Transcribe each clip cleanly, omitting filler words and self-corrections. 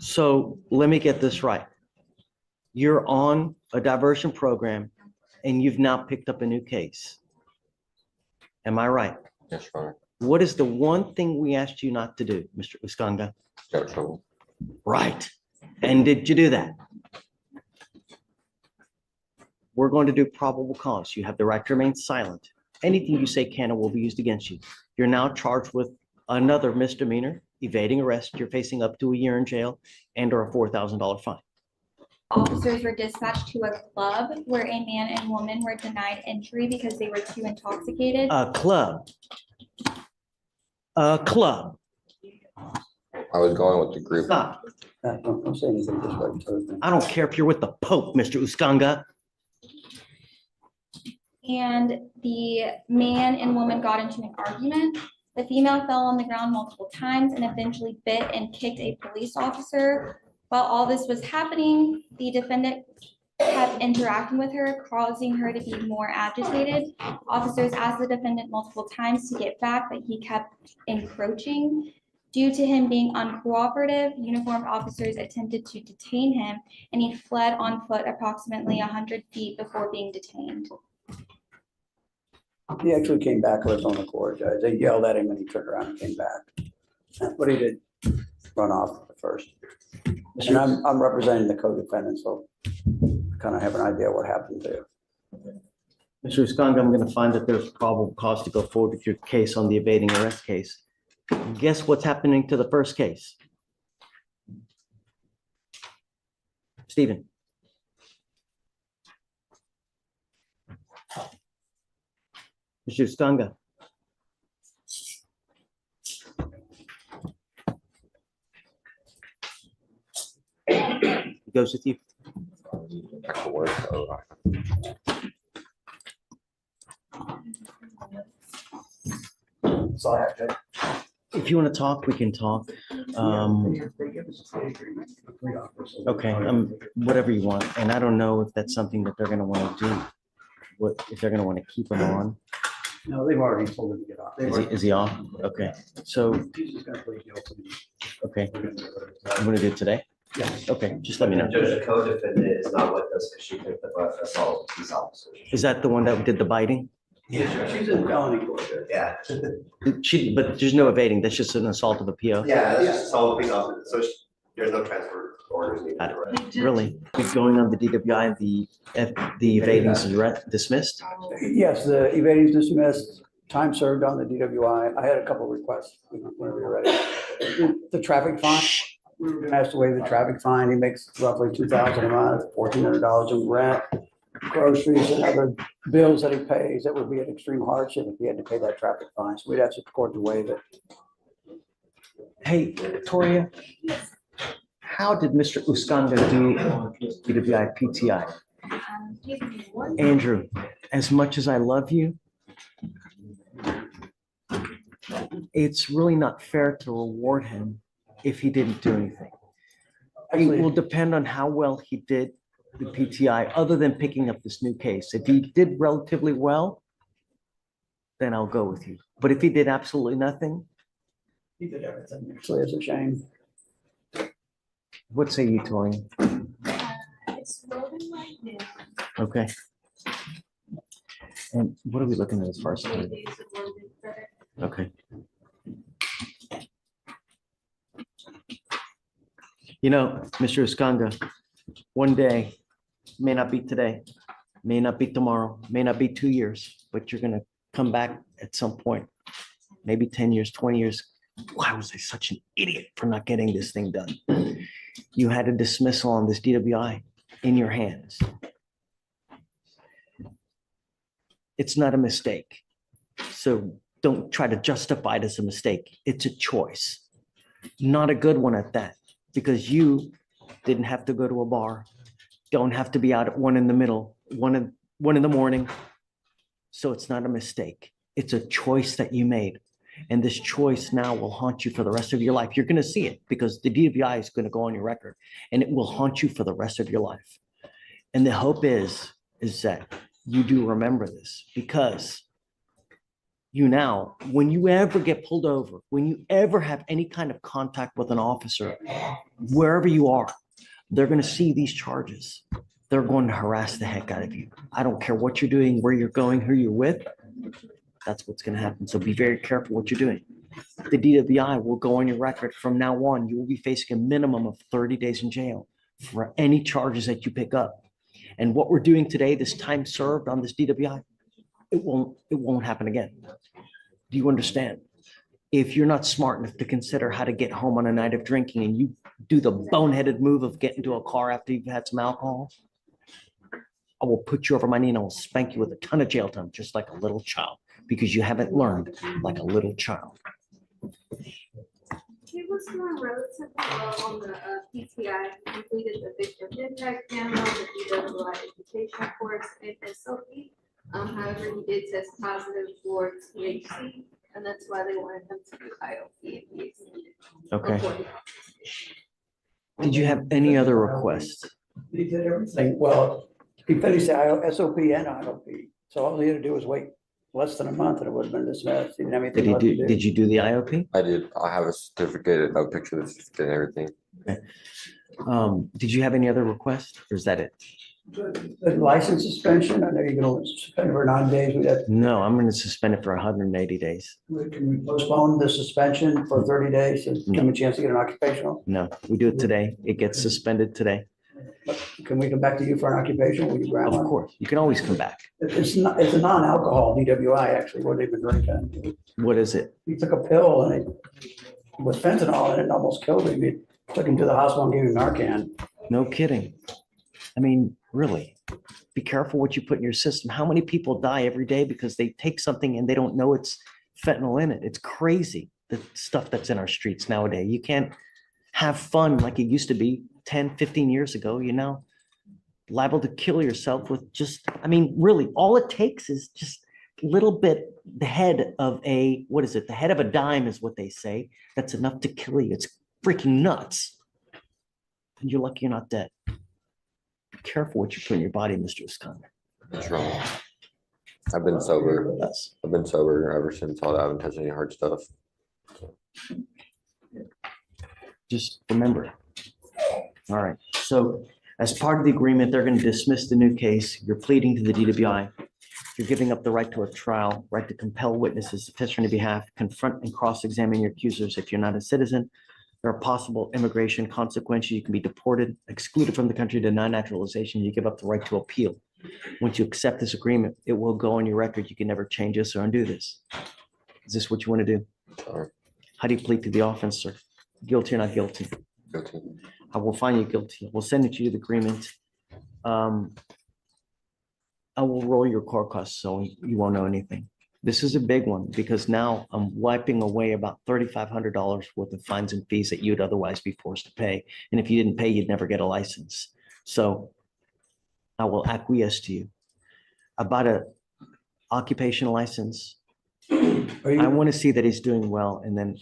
So let me get this right. You're on a diversion program and you've now picked up a new case. Am I right? Yes, Your Honor. What is the one thing we asked you not to do, Mr. Uskanga? Got in trouble. Right. And did you do that? We're going to do probable cause. You have the right to remain silent. Anything you say can and will be used against you. You're now charged with another misdemeanor, evading arrest. You're facing up to a year in jail and or a $4,000 fine. Officers were dispatched to a club where a man and woman were denied entry because they were too intoxicated. A club. A club. I was going with the group. Stop. Don't say anything, just wait until it's done. I don't care if you're with the Pope, Mr. Uskanga. And the man and woman got into an argument. The female fell on the ground multiple times and eventually bit and kicked a police officer. While all this was happening, the defendant kept interacting with her, causing her to be more agitated. Officers asked the defendant multiple times to get back, but he kept encroaching. Due to him being uncooperative, uniformed officers attempted to detain him, and he fled on foot approximately 100 feet before being detained. He actually came back of his own accord, Judge. They yelled at him and he turned around and came back. But he did run off at first. And I'm representing the co-defendant, so I kind of have an idea what happened there. Mr. Uskanga, I'm going to find that there's probable cause to go forward with your case on the evading arrest case. Guess what's happening to the first case? Stephen. Mr. Uskanga. He goes with you. Back to work. So That's all I have, Judge. If you want to talk, we can talk. Okay, whatever you want. And I don't know if that's something that they're going to want to do. What, if they're going to want to keep him on? No, they've already told him to get off. Is he off? Okay, so, He's just gonna plead guilty. okay, I'm going to do it today? Yeah. Okay, just let me know. Judge, the co-defendant is not with us because she picked up assault with these officers. Is that the one that did the biting? Yeah, She's in felony court, Judge. yeah. But there's no evading. That's just an assault of a PO? Yeah, that's just assault with these officers. So there's no transfer orders needed. Really? Going on the DWI, the evading is dismissed? Yes, the evading is dismissed, time served on the DWI. I had a couple requests, whenever you're ready. The traffic fine, we were gonna ask to waive the traffic fine. He makes roughly $2,000 a month, $1,400 in rent, groceries and other bills that he pays. That would be an extreme hardship if he had to pay that traffic fine. So we'd ask the court to waive it. Hey, Victoria, how did Mr. Uskanga do on DWI PTI? Andrew, as much as I love you, it's really not fair to reward him if he didn't do anything. It will depend on how well he did the PTI, other than picking up this new case. If he did relatively well, then I'll go with you. But if he did absolutely nothing, He did everything. Actually, it's a shame. what say you, Tori? Okay. And what are we looking at as far as time? Okay. You know, Mr. Uskanga, one day, may not be today, may not be tomorrow, may not be 2 years, but you're gonna come back at some point, maybe 10 years, 20 years. Why was I such an idiot for not getting this thing done? You had a dismissal on this DWI in your hands. It's not a mistake. So don't try to justify it as a mistake. It's a choice. Not a good one at that, because you didn't have to go to a bar, don't have to be out at 1 in the middle, one in the morning. So it's not a mistake. It's a choice that you made. And this choice now will haunt you for the rest of your life. You're going to see it because the DWI is going to go on your record and it will haunt you for the rest of your life. And the hope is that you do remember this, because you now, when you ever get pulled over, when you ever have any kind of contact with an officer, wherever you are, they're going to see these charges. They're going to harass the heck out of you. I don't care what you're doing, where you're going, who you're with. That's what's going to happen. So be very careful what you're doing. The DWI will go on your record from now on. You will be facing a minimum of 30 days in jail for any charges that you pick up. And what we're doing today, this time served on this DWI, it won't happen again. Do you understand? If you're not smart enough to consider how to get home on a night of drinking and you do the boneheaded move of getting to a car after you've had some alcohol, I will put you over my knee and I will spank you with a ton of jail time, just like a little child, because you haven't learned like a little child. He was doing relatively well on the PTI, completed the victim impact panel, the DWI education course, and SOP. However, he did test positive for THC, and that's why they wanted him to do IOP. And he exceeded Okay. before he- Did you have any other requests? He did everything. Well, he finished the SOP and IOP. So all he had to do was wait less than a month and it would have been dismissed. He didn't have Did anything he left to do, do. did you do the IOP? I did. I have a certificate, no picture of the certificate and everything. Did you have any other requests or is that it? The license suspension, I know you're gonna suspend for 9 days. We'd have, No, I'm going to suspend it for 180 days. can we postpone the suspension for 30 days and give him a chance to get an occupational? No, we do it today. It gets suspended today. Can we come back to you for an occupation? Will you grant Of one? course, you can always come back. It's not, it's a non-alcohol DWI, actually, what they've been drinking. What is it? He took a pill and it with fentanyl in it and almost killed him. He took him to the hospital and gave him Narcan. No kidding. I mean, really, be careful what you put in your system. How many people die every day because they take something and they don't know it's fentanyl in it? It's crazy, the stuff that's in our streets nowadays. You can't have fun like it used to be 10, 15 years ago, you know? Liable to kill yourself with just, I mean, really, all it takes is just a little bit, the head of a, what is it? The head of a dime is what they say. That's enough to kill you. It's freaking nuts. And you're lucky you're not dead. Be careful what you put in your body, Mr. Iskandar. What's wrong? I've been sober. Yes. I've been sober ever since all that. I haven't touched any hard stuff. Just remember. All right. So as part of the agreement, they're going to dismiss the new case. You're pleading to the DWI. You're giving up the right to a trial, right to compel witnesses to testify on your behalf, confront and cross-examine your accusers if you're not a citizen. There are possible immigration consequences. You can be deported, excluded from the country, denied naturalization. You give up the right to appeal. Once you accept this agreement, it will go on your record. You can never change this or undo this. Is this what you want to do? Sorry. How do you plead to the offense, sir? Guilty or not guilty? Guilty. I will find you guilty. We'll send it to you the agreement. I will roll your court costs so you won't know anything. This is a big one because now I'm wiping away about $3,500 worth of fines and fees that you'd otherwise be forced to pay. And if you didn't pay, you'd never get a license. So I will acquiesce to you. About a occupational license, Are I you, want to see that he's doing well and then,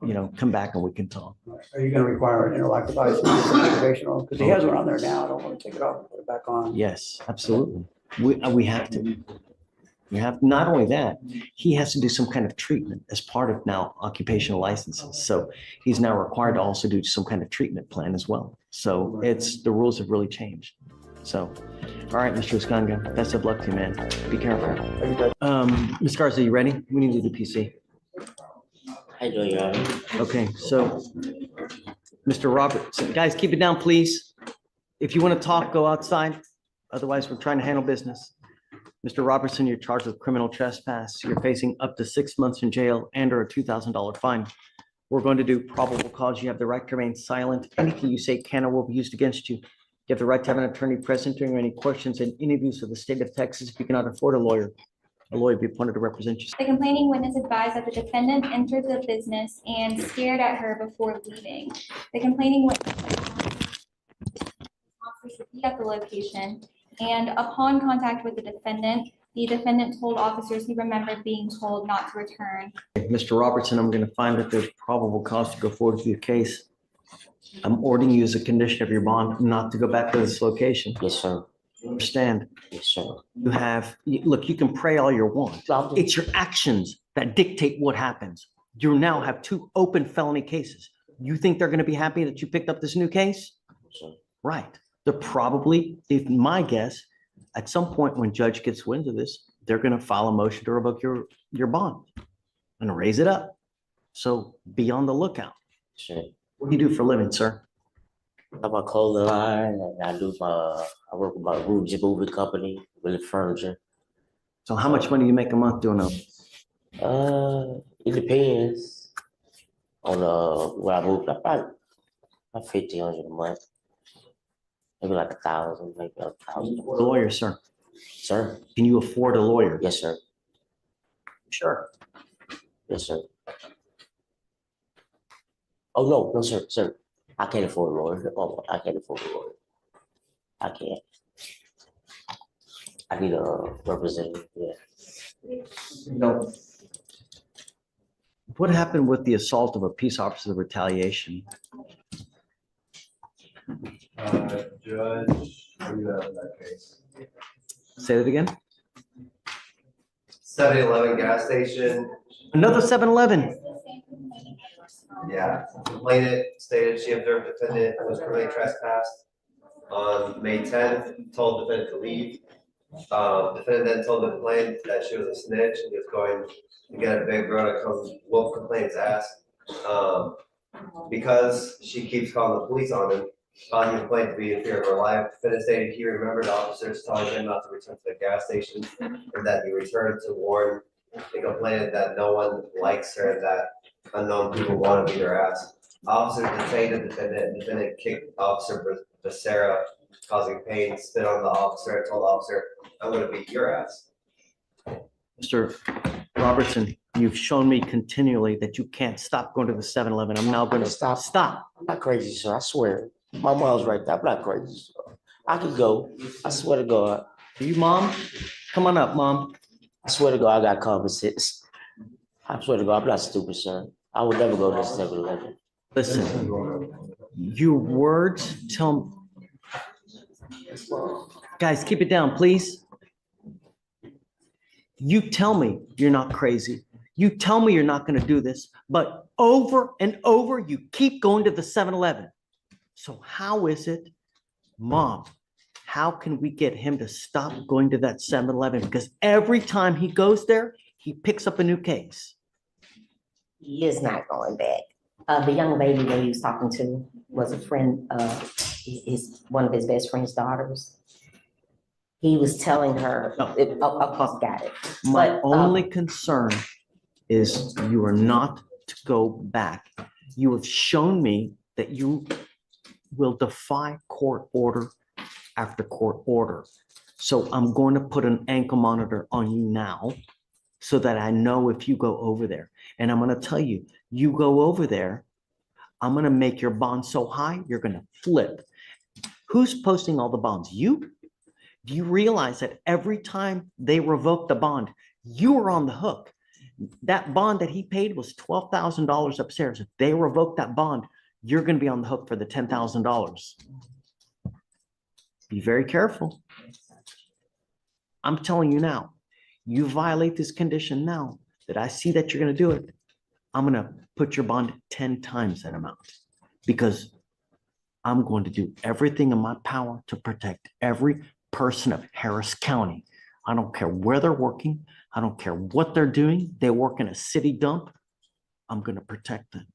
you know, come back and we can talk. are you gonna require an interlock device for this occupational? Because he has one on there now. I don't want to take it off and put it back on. Yes, absolutely. We have to. We have, not only that, he has to do some kind of treatment as part of now occupational licenses. So he's now required to also do some kind of treatment plan as well. So it's, the rules have really changed. So, all right, Mr. Iskandar, best of luck to you, man. Be careful. Ms. Garza, you ready? We need to do the PC. How you doing, Your Honor? Okay, so Mr. Roberts, guys, keep it down, please. If you want to talk, go outside. Otherwise, we're trying to handle business. Mr. Robertson, you're charged with criminal trespass. You're facing up to 6 months in jail and or a $2,000 fine. We're going to do probable cause. You have the right to remain silent. Anything you say can or will be used against you. You have the right to have an attorney present during any questions and interviews of the state of Texas. If you cannot afford a lawyer will be appointed to represent you. The complaining witness advised that the defendant entered the business and stared at her before leaving. The complaining witness officers to be at the location, and upon contact with the defendant told officers he remembered being told not to return. Mr. Robertson, I'm going to find that there's probable cause to go forward with your case. I'm ordering you as a condition of your bond not to go back to this location. Yes, sir. Understand? Yes, sir. Look, you can pray all you want. No, I'm just- It's your actions that dictate what happens. You now have 2 open felony cases. You think they're going to be happy that you picked up this new case? Sir. Right. They're probably, if my guess, at some point when judge gets wind of this, they're going to file a motion to revoke your bond and raise it up. So be on the lookout. Sure. What do you do for a living, sir? I'm a clothing line, and I work with my Rouge movie company, with furniture. So how much money do you make a month doing that? It depends on where I move. About 1,500 a month, maybe like 1,000, maybe 1,000. A lawyer, sir. Sir, Can you afford a lawyer? yes, sir. Sure. Yes, sir. Oh no, sir. I can't afford a lawyer. Oh, I can't afford a lawyer. I can't. I need a representative. Yeah. No. What happened with the assault of a peace officer retaliation? Judge, what do you have in that case? Say that again? 7-Eleven gas station, Another 7-Eleven. yeah, complainant stated she observed defendant was criminally trespassed on May 10th, told defendant to leave. Defendant then told the complainant that she was a snitch and he was going to get a big girl to come whoop complainant's ass. Because she keeps calling the police on him, causing the complainant to be in fear of her life. Defendant stated he remembered officers telling him not to return to the gas station and that he returned to warn the complainant that no one likes her and that unknown people want to beat her ass. Officer detained the defendant and defendant kicked Officer Becerra, causing pain, spit on the officer and told the officer, "I'm gonna beat your ass." Mr. Robertson, you've shown me continually that you can't stop going to the 7-Eleven. I'm now going to Stop. stop. I'm not crazy, sir. I swear. My mom's right there. I'm not crazy, sir. I can go. I swear to God. Are you mom? Come on up, mom. I swear to God, I got common sense. I swear to God, I'm not stupid, sir. I would never go to 7-Eleven. Listen, your words tell. Guys, keep it down, please. You tell me you're not crazy. You tell me you're not going to do this, but over and over, you keep going to the 7-Eleven. So how is it, mom, how can we get him to stop going to that 7-Eleven? Because every time he goes there, he picks up a new case. He is not going back. The young lady that he was talking to was a friend of one of his best friend's daughters. He was telling her, No. got it. My But, only concern is you are not to go back. You have shown me that you will defy court order after court order. So I'm going to put an ankle monitor on you now so that I know if you go over there. And I'm going to tell you, you go over there, I'm going to make your bond so high, you're going to flip. Who's posting all the bonds? You? Do you realize that every time they revoke the bond, you are on the hook? That bond that he paid was $12,000 upstairs. If they revoke that bond, you're going to be on the hook for the $10,000. Be very careful. I'm telling you now, you violate this condition now that I see that you're going to do it, I'm going to put your bond 10 times that amount because I'm going to do everything in my power to protect every person of Harris County. I don't care where they're working. I don't care what they're doing. They work in a city dump. I'm going to protect them.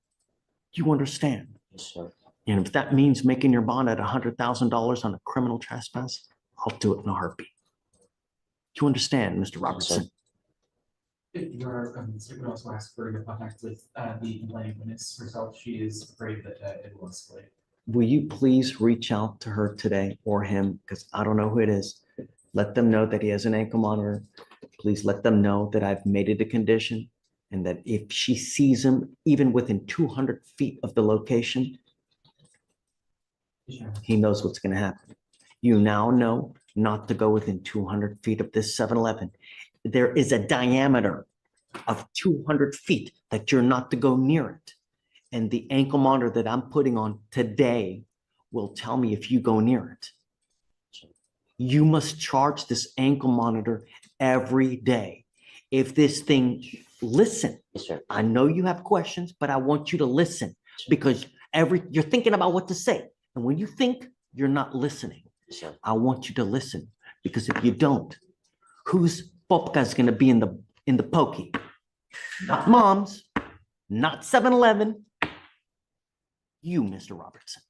You understand? Yes, sir. And if that means making your bond at $100,000 on a criminal trespass, I'll do it in a heartbeat. You understand, Mr. Robertson? Your statement also asked for your contact with the complaining witness herself. She is afraid that it will escalate. Will you please reach out to her today or him? Because I don't know who it is. Let them know that he has an ankle monitor. Please let them know that I've made it a condition and that if she sees him even within 200 feet of the location, he knows what's going to happen. You now know not to go within 200 feet of this 7-Eleven. There is a diameter of 200 feet that you're not to go near it. And the ankle monitor that I'm putting on today will tell me if you go near it. You must charge this ankle monitor every day. If this thing, listen, Yes, sir. I know you have questions, but I want you to listen because you're thinking about what to say. And when you think, you're not listening. Yes, sir. I want you to listen because if you don't, whose popka is going to be in the pokey? Not mom's, not 7-Eleven. You, Mr. Robertson.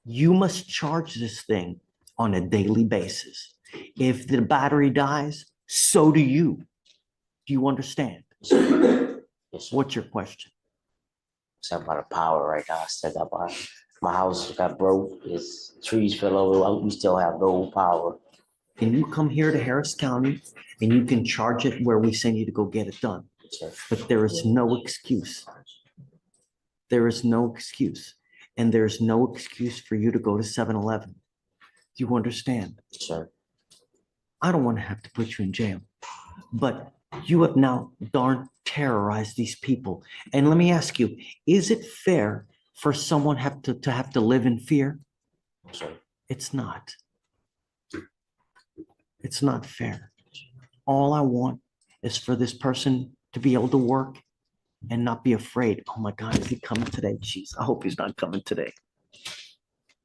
You must charge this thing on a daily basis. If the battery dies, so do you. Do you understand? Yes, sir. Yes, sir. What's your question? Except about the power right now. I said that my house got broke. Its trees fell over. We still have no power. Can you come here to Harris County and you can charge it where we send you to go get it done? Yes, sir. But there is no excuse. There is no excuse. And there's no excuse for you to go to 7-Eleven. Do you understand? Yes, sir. I don't want to have to put you in jail, but you have now darn terrorized these people. And let me ask you, is it fair for someone to have to live in fear? Yes, sir. It's not. It's not fair. All I want is for this person to be able to work and not be afraid. Oh my God, is he coming today? Jeez, I hope he's not coming today.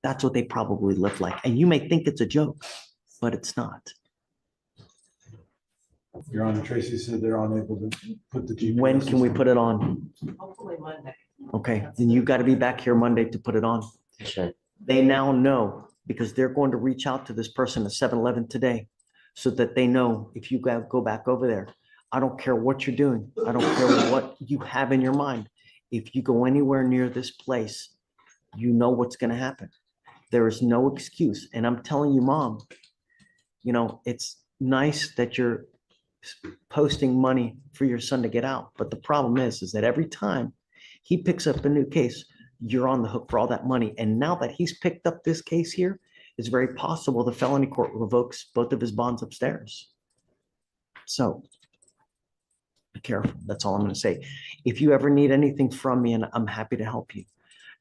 That's what they probably live like. And you may think it's a joke, but it's not. Your Honor, Tracy said they're unable to put the GPS. When can we put it on? Hopefully Monday. Okay, then you got to be back here Monday to put it on. Yes, sir. They now know because they're going to reach out to this person at 7-Eleven today so that they know if you go back over there. I don't care what you're doing. I don't care what you have in your mind. If you go anywhere near this place, you know what's going to happen. There is no excuse. And I'm telling you, Mom, you know, it's nice that you're posting money for your son to get out. But the problem is that every time he picks up a new case, you're on the hook for all that money. And now that he's picked up this case here, it's very possible the felony court revokes both of his bonds upstairs. So be careful. That's all I'm going to say. If you ever need anything from me, and I'm happy to help you.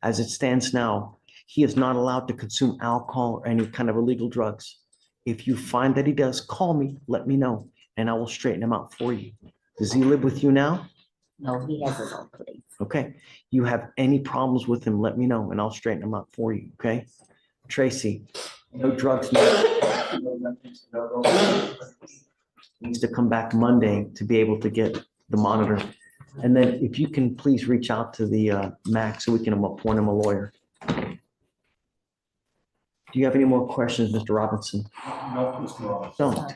As it stands now, he is not allowed to consume alcohol or any kind of illegal drugs. If you find that he does, call me, let me know, and I will straighten him out for you. Does he live with you now? No, he has his own place. Okay. You have any problems with him, let me know, and I'll straighten him out for you, okay? Tracy, no drugs. Needs to come back Monday to be able to get the monitor. And then if you can please reach out to the MAC so we can appoint him a lawyer. Do you have any more questions, Mr. Robinson? No, Mr. Ross. Don't.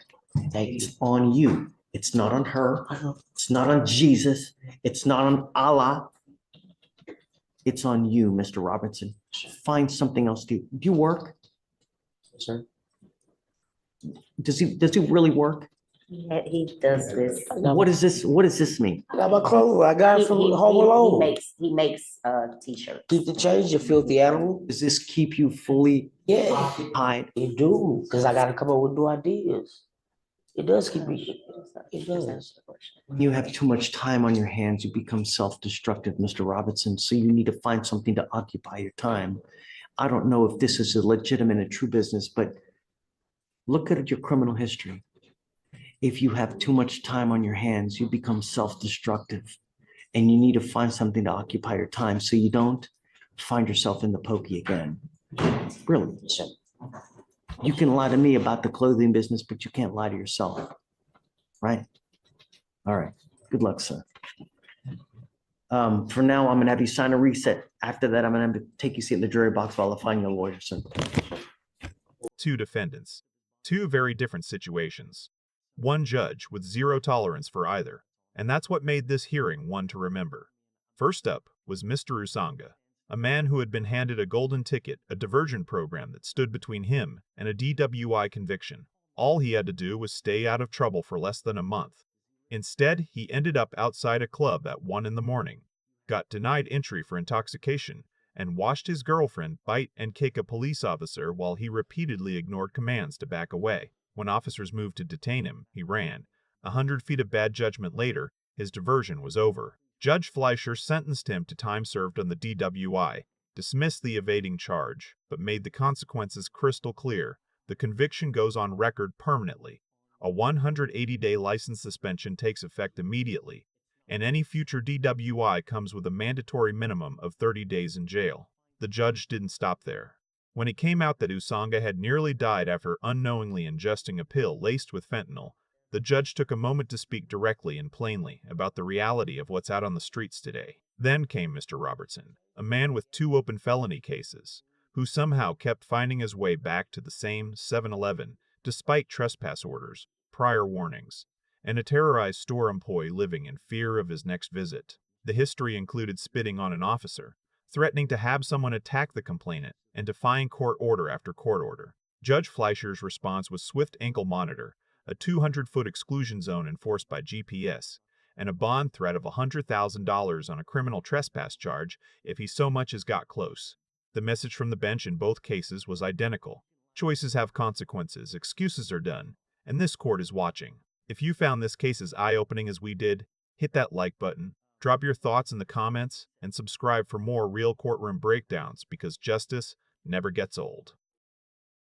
Thank you. It's on you. It's not on her. It's not on Jesus. It's not on Allah. It's on you, Mr. Robinson. Find something else to do. Do you work? Yes, sir. Does he really work? He does this. What is this? What does this mean? I got my clothes. I got it from Home He Alone. makes t-shirts. Keep the change, you filthy animal. Does this keep you fully Yeah, occupied? it do, because I gotta come up with new ideas. It does keep me, it does. When you have too much time on your hands, you become self-destructive, Mr. Robinson. So you need to find something to occupy your time. I don't know if this is a legitimate and true business, but look at your criminal history. If you have too much time on your hands, you become self-destructive and you need to find something to occupy your time so you don't find yourself in the pokey again. Really. Yes, sir. You can lie to me about the clothing business, but you can't lie to yourself. Right? All right. Good luck, sir. For now, I'm gonna have you sign a reset. After that, I'm gonna have to take you seat in the jury box while I find your lawyer, sir. Two defendants, two very different situations. One judge with zero tolerance for either, and that's what made this hearing one to remember. First up was Mr. Usanga, a man who had been handed a golden ticket, a diversion program that stood between him and a DWI conviction. All he had to do was stay out of trouble for less than a month. Instead, he ended up outside a club at 1 a.m, got denied entry for intoxication, and watched his girlfriend bite and kick a police officer while he repeatedly ignored commands to back away. When officers moved to detain him, he ran. 100 feet of bad judgment later, his diversion was over. Judge Fleischer sentenced him to time served on the DWI, dismissed the evading charge, but made the consequences crystal clear. the conviction goes on record permanently. A 180-day license suspension takes effect immediately, and any future DWI comes with a mandatory minimum of 30 days in jail. The judge didn't stop there. When it came out that Usanga had nearly died after unknowingly ingesting a pill laced with fentanyl, the judge took a moment to speak directly and plainly about the reality of what's out on the streets today. Then came Mr. Robertson, a man with 2 open felony cases, who somehow kept finding his way back to the same 7-Eleven despite trespass orders, prior warnings, and a terrorized store employee living in fear of his next visit. The history included spitting on an officer, threatening to have someone attack the complainant, and defying court order after court order. Judge Fleischer's response was swift ankle monitor, a 200-foot exclusion zone enforced by GPS, and a bond threat of $100,000 on a criminal trespass charge if he so much as got close. The message from the bench in both cases was identical. Choices have consequences, excuses are done, and this court is watching. If you found this case as eye-opening as we did, hit that like button, drop your thoughts in the comments, and subscribe for more real courtroom breakdowns because justice never gets old.